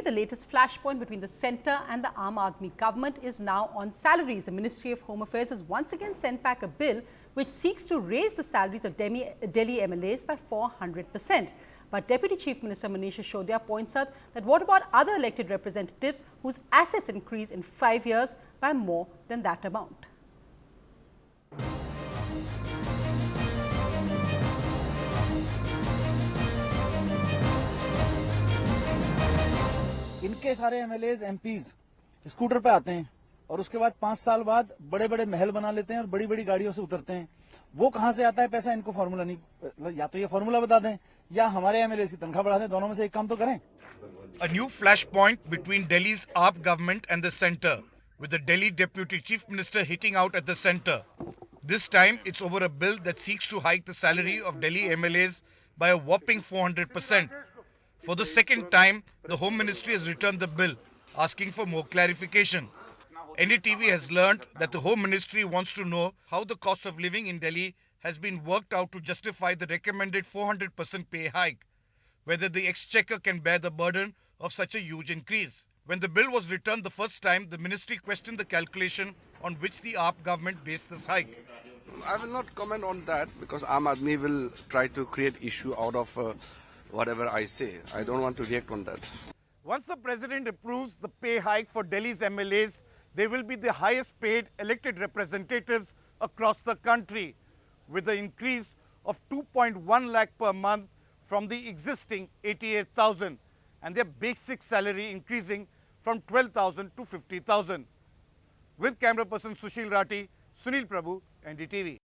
the latest flashpoint between the centre and the Aam Aadmi government is now on salaries. The Ministry of Home Affairs has once again sent back a bill which seeks to raise the salaries of Delhi MLAs by 400%. But Deputy Chief Minister Manish Sisodia points out that what about other elected representatives whose assets increase in 5 years by more than that amount? इनके सारे MLAs MPs scooter पे आते हैं और उसके बाद 5 साल बाद बड़े बड़े महल बना लेते हैं और बड़ी बड़ी गाड़ियों से उतरते हैं। वो कहां से आता है पैसा, इनको फॉर्मूला नहीं, या तो ये फॉर्मूला बता दें या हमारे एमएलए की तनख्वाह बढ़ा दें, दोनों में से एक काम तो करें। A new flashpoint between Delhi's AAP government and the centre, with the Delhi Deputy Chief Minister hitting out at the centre. This time it's over a bill that seeks to hike the salary of Delhi MLAs by a whopping 400%. For the second time, the Home Ministry has returned the bill, asking for more clarification. NDTV has learned that the Home Ministry wants to know how the cost of living in Delhi has been worked out to justify the recommended 400% pay hike, whether the exchequer can bear the burden of such a huge increase. When the bill was returned the first time, the ministry questioned the calculation on which the AAP government based this hike. I will not comment on that because Aam Aadmi will try to create issue out of whatever I say. I don't want to react on that. Once the president approves the pay hike for Delhi's MLAs, they will be the highest paid elected representatives across the country, with an increase of 2.1 lakh per month from the existing 88,000 and their basic salary increasing from 12,000 to 50,000. With camera person Sushil Rathi, Sunil Prabhu, NDTV.